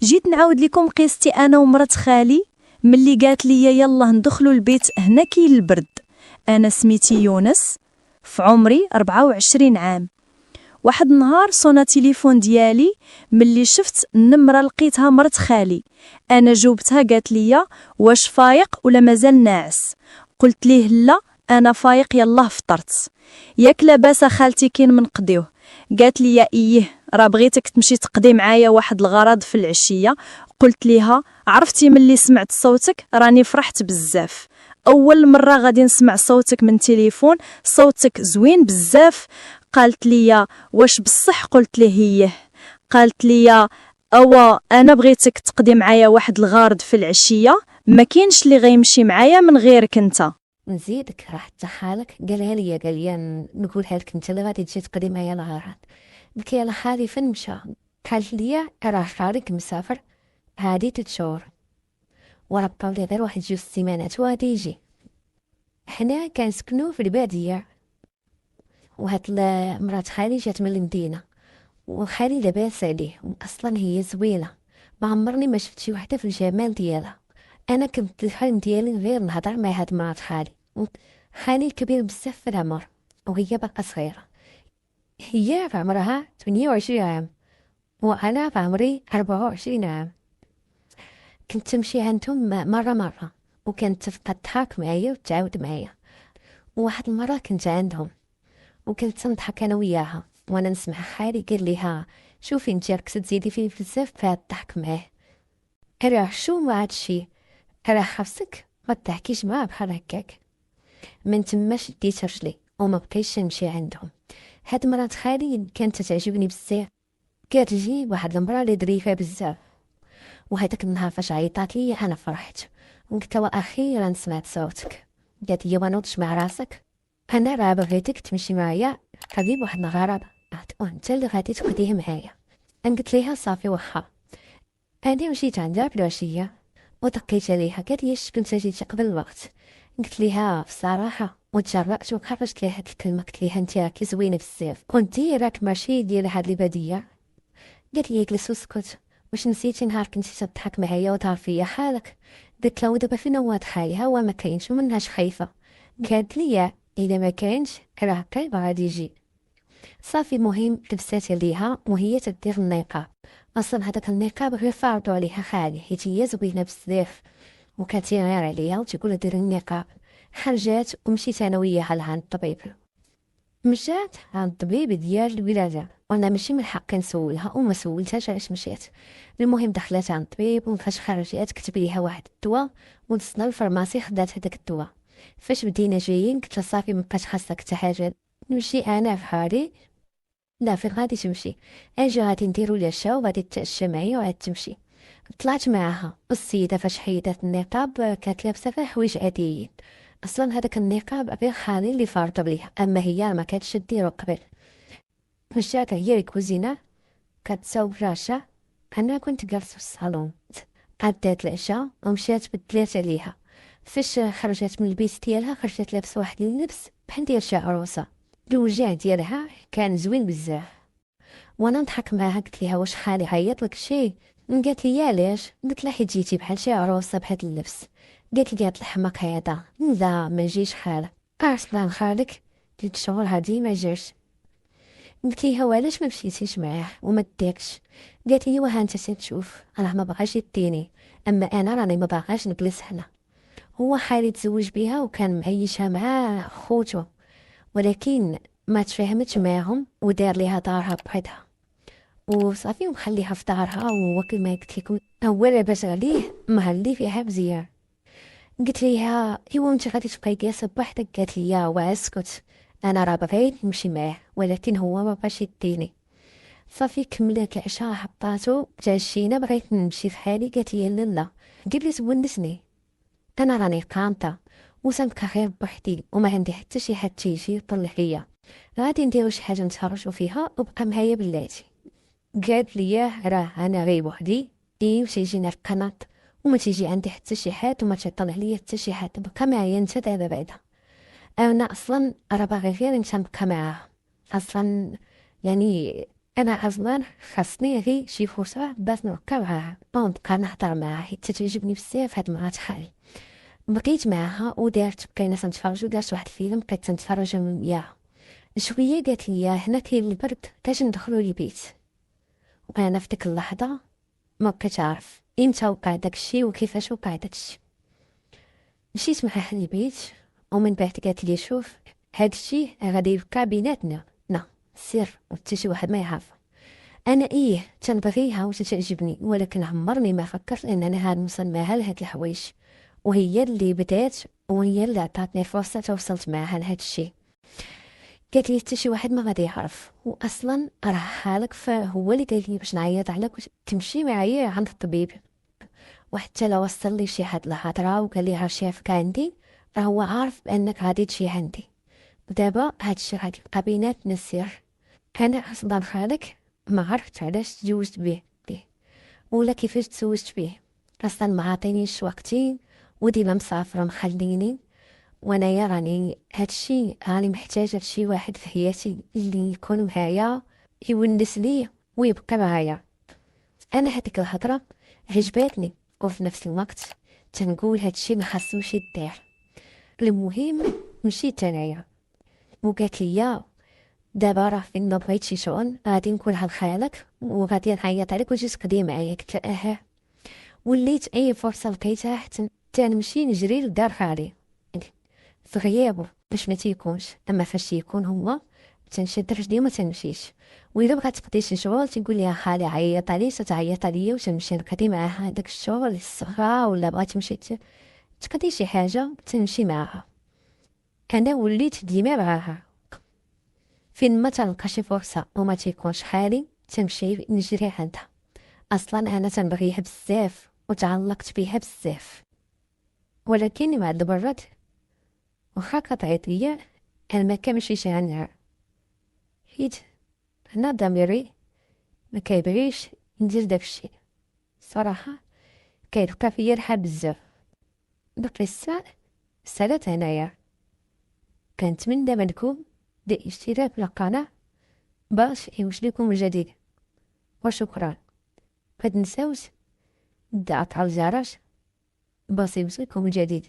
جيت نعاود لكم قصتي انا ومرات خالي ملي قالت لي يلا ندخلوا البيت هنا كاين البرد. انا سميتي يونس، في عمري 24 عام. واحد النهار صونا تليفون ديالي، ملي شفت النمره لقيتها مرت خالي. انا جاوبتها قالت لي واش فايق ولا مازال ناعس؟ قلت ليه لا انا فايق يلاه فطرت. ياك لاباس خالتي كين من قضيوه؟ قالت لي ايه راه بغيتك تمشي تقضي معايا واحد الغرض في العشيه. قلت ليها عرفتي ملي سمعت صوتك راني فرحت بزاف، اول مره غادي نسمع صوتك من تليفون، صوتك زوين بزاف. قالت لي واش بصح؟ قلت ليه هيه. قالت لي اوا انا بغيتك تقضي معايا واحد الغرض في العشيه، ما كاينش اللي غيمشي معايا من غيرك انت. نزيدك راه حتى حالك قالها لي، قال لي نقولها لك انت اللي غادي تجي تقضي معايا الغرض. قلت لها حالي فين مشى؟ قالت لي راه خالك مسافر هادي 3 شهور، وربطوا لي غير واحد 2 سيمانات وغادي يجي. حنا كنسكنوا في الباديه، وهاد مرات خالي جات من المدينه، وخالي لاباس عليه، اصلا هي زوينه، ما عمرني ما شفت شي وحده في الجمال ديالها. انا كنت الحلم ديالي غير نهضر مع هاد مرات خالي. خالي كبير بزاف في العمر وهي باقا صغيره، هي في عمرها 28 عام وانا في عمري 24 عام. كنت تمشي عندهم مره وكانت تبقى تضحك معايا وتعاود معايا. وواحد المره كنت عندهم وكنت نضحك انا وياها وانا نسمع خالي قال ليها شوفي انت راك تزيدي فيه بزاف في هاد الضحك معاه، راه شو ما هادشي، راه خاصك ما تضحكيش معاه بحال هكاك. من تما شديت رجلي وما بقيتش نمشي عندهم. هاد مرات خالي كانت تعجبني بزاف، كانت تجي واحد المراه اللي ظريفه بزاف. وهذاك النهار فاش عيطات لي انا فرحت وقلت لها اخيرا سمعت صوتك. قالت لي ما نوضش مع راسك، انا راه بغيتك تمشي معايا غادي واحد الغرض وانت اللي غادي تقضيه معايا. قلت ليها صافي واخا. انا مشيت عندها في العشيه ودقيت عليها، قالت لي كنت جيت قبل الوقت. قلت ليها بصراحه وتجرأت وخرجت ليها هاد الكلمه، قلت ليها انت راكي زوينه بزاف وانتي راك ماشي ديال هاد الباديه. قالت لي جلس وسكت، واش نسيتي نهار كنتي تضحك معايا وتعرف فيا حالك؟ قلت لها ودابا فين هو خايها هو ما كاينش ومنهاش خايفه. قالت لي اذا ما كاينش راه قريب غادي يجي. صافي مهم لبسات عليها وهي تدير النقاب. اصلا هذاك النقاب غير فارضو عليها خالي حيت هي زوينه بزاف وكتغير عليها وتقول ديري النقاب. خرجات ومشيت انا وياها لعند الطبيب. مشات عند الطبيب ديال الولاده وانا ماشي من حقي نسولها وما سولتهاش علاش مشيت. المهم دخلت عند الطبيب وفاش خرجت كتب ليها واحد الدواء ودزنا للفارماسي خدات هذاك الدواء. فاش بدينا جايين قلت صافي مابقاش خاصك حتى حاجه، نمشي انا في حالي. لا فين غادي تمشي؟ اجي غادي نديرو العشاء وغادي تتعشى معايا وغادي تمشي. طلعت معاها السيده فاش حيدات النقاب كانت لابسه فيه حوايج عاديين، اصلا هذاك النقاب غير خالي اللي فارض عليها اما هي ما كانتش ديرو قبل. مشات هي الكوزينه كتساوي العشاء، انا كنت جالسه في الصالون. عدات العشاء ومشات بدلات عليها. فاش خرجت من البيت ديالها خرجت لابسه واحد اللبس بحال ديال شي عروسه، الوجه ديالها كان زوين بزاف. وانا نضحك معاها قلت ليها واش خالي عيط لك شي؟ قالت لي علاش؟ قلت لها حيت جيتي بحال شي عروسه بهذا اللبس. قالت لي هاد الحماق هذا لا ما جيش خالك، اصلا خالك 3 شهور هادي ما جاش. قلت ليها وعلاش ما مشيتيش معاه وما داكش؟ قالت لي وها انت تشوف راه ما بغاش يديني، اما انا راني ما باغاش نجلس هنا. هو خالي تزوج بها وكان معيشها مع خوتو، ولكن ما تفاهمتش معاهم ودار ليها دارها بحدها وصافي ومخليها في دارها. ووكل ما قلت لكم هو لاباس عليه مهلي فيها مزيان. قلت ليها ايوا انت غادي تبقاي جالسه بوحدك؟ قالت لي واسكت انا راه بغيت نمشي معاه ولكن هو ما بغاش يديني. صافي كملت العشاء حطاتو تعشينا بغيت نمشي في حالي. قالت لي لا قبل لي تونسني انا راني قانطه وسنبقى غير بوحدي وما عندي حتى شي حد تيجي يطلع فيا، غادي نديرو شي حاجه نتهرجوا فيها وبقى معايا بلاتي. قالت لي راه انا غير بوحدي تيجينا القناط وما تيجي عندي حتى شي حد وما تطلع ليا حتى شي حد، بقى معايا انت دابا بعدا. انا اصلا راه باغي غير انت نبقى معاها اصلا، يعني أنا أصلا خاصني غير شي فرصة باش نركب معاها أو نبقى نهضر معاها، حيت تعجبني بزاف هاد مرات خالي. بقيت معاها ودارت بقينا تنتفرجو، دارت واحد الفيلم بقيت تنتفرج وياها شوية. قالت لي هنا كاين البرد كاش ندخلو للبيت. وأنا في ديك اللحظة ما بقيت عارف امتى وقع داكشي وكيفاش وقع داكشي. مشيت معاها للبيت ومن بعد قالت لي شوف هادشي غادي يبقى بيناتنا سر وحتى شي واحد ما يعرف. انا تنبغيها وتتعجبني، ولكن عمرني ما فكرت اننا غنوصل معها لهاد الحوايج، وهي اللي بدات وهي اللي عطاتني فرصه توصلت معها لهاد الشيء. قالت لي حتى شي واحد ما غادي يعرف، واصلا راه حالك فهو اللي قال لي باش نعيط عليك تمشي معايا عند الطبيب، وحتى لو وصل لي شي حد الهضره وقال لي ها شافك عندي راه هو عارف بانك غادي تجي عندي. ودابا هادشي غادي يبقى بيناتنا سر. انا اصلا خالك ما عرفت علاش تزوجت به ولا كيفاش تزوجت به، اصلا ما عطينيش وقتي وديما مسافره مخليني، وانايا راني هادشي راني محتاجه لشي واحد في حياتي اللي يكون معايا يونس لي ويبقى معايا. انا هاديك الهضره عجبتني، وفي نفس الوقت تنقول هادشي ما خاصوش يدار. المهم مشيت انايا وقالت لي دابا راه فين ما بغيتي شغل غادي نكون عند خالك وغادي نعيط عليك وتجي تقضي معايا. قلت له وليت اي فرصه لقيتها حتى نمشي نجري لدار خالي في غيابه باش ما تيكونش، اما فاش يكون هو تنشد رجلي وما تنمشيش. واذا بغات تقضي شي شغل تنقول لها خالي عيط عليه تعيط عليا وتنمشي نقضي معاها هذاك الشغل الصغرى، ولا بغات تمشي تقضي شي حاجه تنمشي معاها. انا وليت ديما معاها فين ما تلقى شي فرصه وما تيكونش حالي تنمشي نجري عندها. اصلا انا تنبغيها بزاف وتعلقت بيها بزاف، ولكن مع الدبرات واخا كتعيط ليا انا ما كنمشيش عندها، حيت هنا ضميري ما كيبغيش ندير داكشي. صراحه كيبقى فيا الحال بزاف. باقي السالات هنايا كنتمنى منكم الاشتراك في القناه باش يوصلكم الجديد، وشكرا. ما تنساوش الضغط على الجرس باش يوصلكم الجديد.